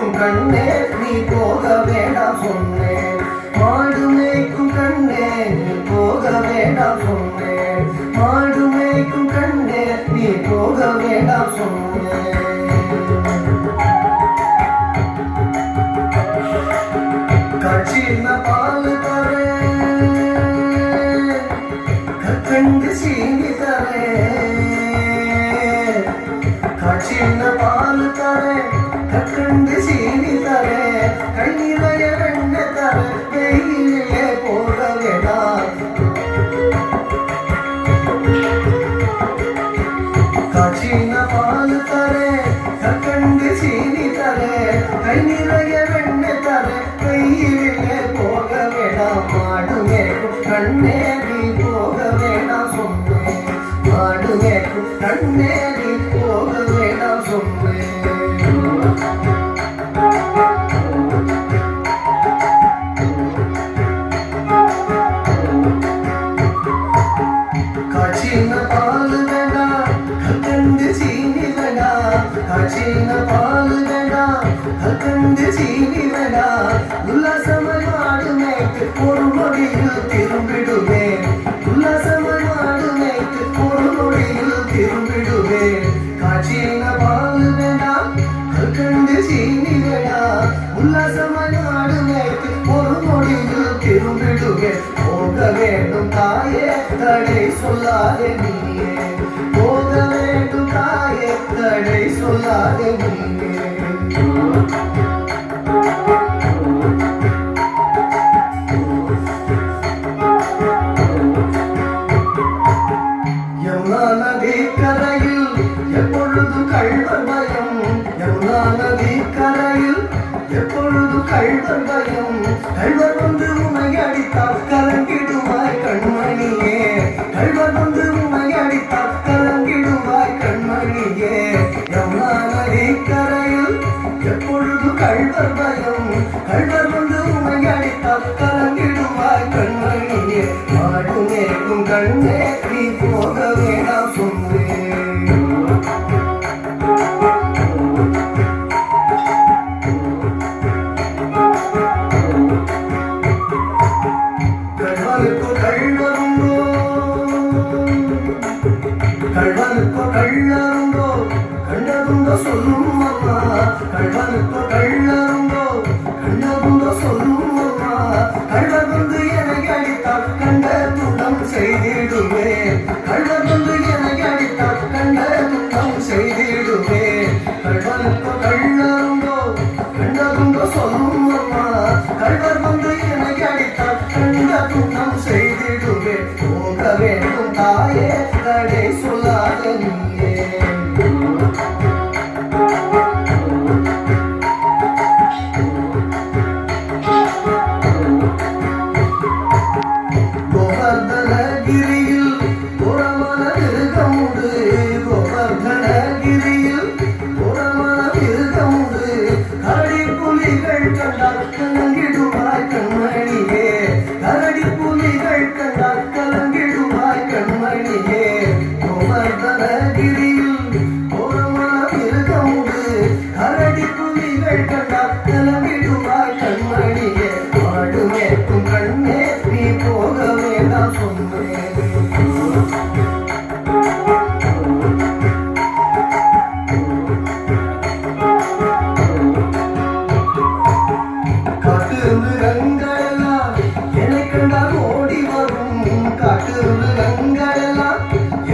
மேய்க்கும் கண்ணே நீ போக வேண்டாம் சொன்னேன். மாடு மேய்க்கும் கண்ணே நீ போக வேண்டாம் சொன்னேன். மாடு மேய்க்கும் கண்ணே நீ போக வேண்டாம் சொன்னேன். காட்சின பால் தரேன், கற்கண்டு சீனி தரேன். காட்சின பால் தரேன், கற்கண்டு சீனி தரேன். கை நிறைய வெண்ணெய் தரேன், வெயிலே போக வேண்டாம். காட்சின பால் தரேன், கற்கண்டு சீனி தரேன். கை நிறைய வெண்ணெய் தரேன், வெயிலே போக வேண்டாம். மாடு மேய்க்கும் கண்ணே நீ போக வேண்டாம் சொன்னேன். மாடு மேய்க்கும் கண்ணே நீ போக வேண்டாம் சொன்னேன். காட்சின பால் வேண்டாம், கற்கண்டு சீனி வேண்டாம். காட்சின பால் வேண்டாம், கற்கண்டு சீனி வேண்டாம். உல்லாசமாய் மாடு மேய்த்து ஒரு நொடியில் திரும்பிடுவேன். உல்லாசமாய் மாடு மேய்த்து ஒரு நொடியில் திரும்பிடுவேன். காட்சின பால் வேண்டாம், கற்கண்டு சீனி வேண்டாம். உல்லாசமாய் மாடு மேய்த்து ஒரு நொடியில் திரும்பிடுவேன். போக வேண்டும் தாயே தடை சொல்லாதே நீயே. போக வேண்டும் தாயே தடை சொல்லாதே நீயே. யமுனா நதி கரையில் எப்பொழுதும் கள்வர் பயம். யமுனா நதி கரையில் எப்பொழுதும் கள்வர் பயம். கள்வர் வந்து உன்னை அடித்தால் கலங்கிடுவாய் கண்மணியே. கள்வர் வந்து உன்னை அடித்தால் கலங்கிடுவாய் கண்மணியே. யமுனா நதி கரையில் எப்பொழுதும் கள்வர் பயம். கள்வர் வந்து உன்னை அடித்தால் கலங்கிடுவாய் கண்மணியே. மாடு மேய்க்கும் கண்ணே நீ போக வேண்டாம் சொன்னேன். கள்வனுக்கோ கள்வருண்டோ, கள்வனுக்கோ கள்ளருண்டோ, கண்டதுண்டோ சொல்லும் அம்மா. கள்வனுக்கோ கள்ளருண்டோ, கண்டதுண்டோ சொல்லும் அம்மா. கள்வர் வந்து என்னை அடித்தால் கண்ட துண்டம் செய்திடுவேன். கள்வர் வந்து என்னை அடித்தால் கண்ட துண்டம் செய்திடுவேன். கள்வனுக்கோ கள்ளருண்டோ, கண்டதுண்டோ சொல்லும் அம்மா. கள்வர் வந்து என்னை அடித்தால் கண்ட துண்டம் செய்திடுவேன். போக வேண்டும் தாயே தடை சொல்லாத நீயே. கோவர்தனகிரியில் புறமான மிருகமுண்டு. கோவர்தனகிரியில் புறமான மிருகமுண்டு. கரடி புலிகள் கண்டால் கலங்கிடுவாய் கண்மணியே. கரடி புலிகள் கண்டால் கலங்கிடுவாய் கண்மணியே. கோவர்தனகிரியில் புறமான மிருகமுண்டு. கரடி புலிகள் கண்டால் கலங்கிடுவாய் கண்மணியே. மாடு மேய்க்கும் கண்ணே நீ போக வேண்டாம் சொன்னேன். காட்டு மிருகங்களெல்லாம் என்னை கண்டால் ஓடி வரும். காட்டு மிருகங்களெல்லாம்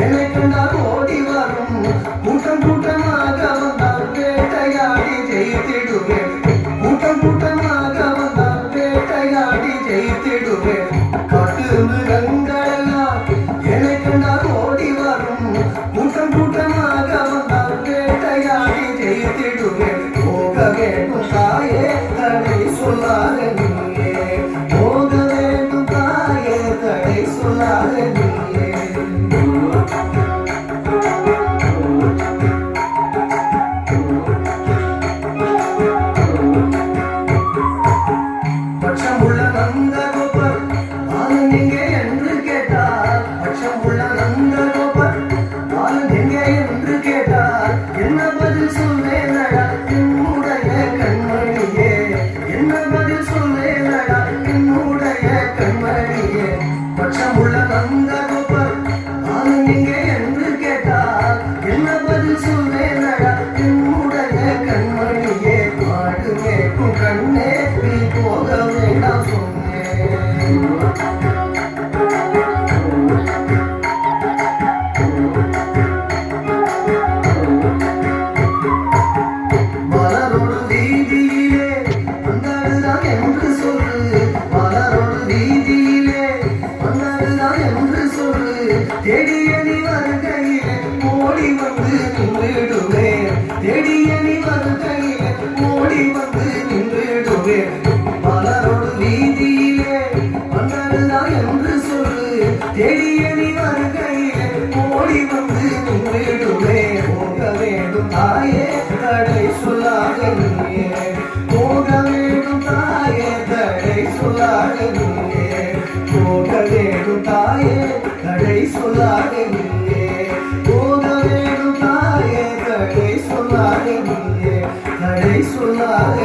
என்னை கண்டால் ஓடி வரும். கூட்டம் கூட்டமாக வந்தால் வேட்டையாடி ஜெயித்திடுவேன். கூட்டம் கூட்டமாக வந்தால் வேட்டையாடி ஜெயித்திடுவேன். காட்டு மிருகங்களெல்லாம் என்னை கண்டால் ஓடி வரும். கூட்டம் கூட்டமாக வந்தால் வேட்டையாடி ஜெயித்திடுவேன். போக வேண்டும் தாயே தடை சொல்லாத நீயே. போக வேண்டும் தாயே தடை சொல்லாத நீயே. பட்சமுள்ள நந்தகோபர் பாலன் எங்கே என்று கேட்டார். பட்சமுள்ள நந்தகோபர் பாலன் எங்கே என்று கேட்டார். என்ன பதில் சொல்வேன் என்னுடைய நீ வருகையிலே ஓடி வந்து நின்றுடுவேன் மலரோடு வீதியிலே மன்னருதான் என்று சொல்லு தேடிய நீ வருகையிலே ஓடி வந்து நின்றுடுவேன் போக வேண்டும் தாயே தடை சொல்லாத நீயே போக வேண்டும் தாயே தடை சொல்லாத நீயே போக வேண்டும் தாயே தடை சொல்லாத நீயே போக வேண்டும் தாயே தடை சொல்லாத நீயே தடை சொல்லாத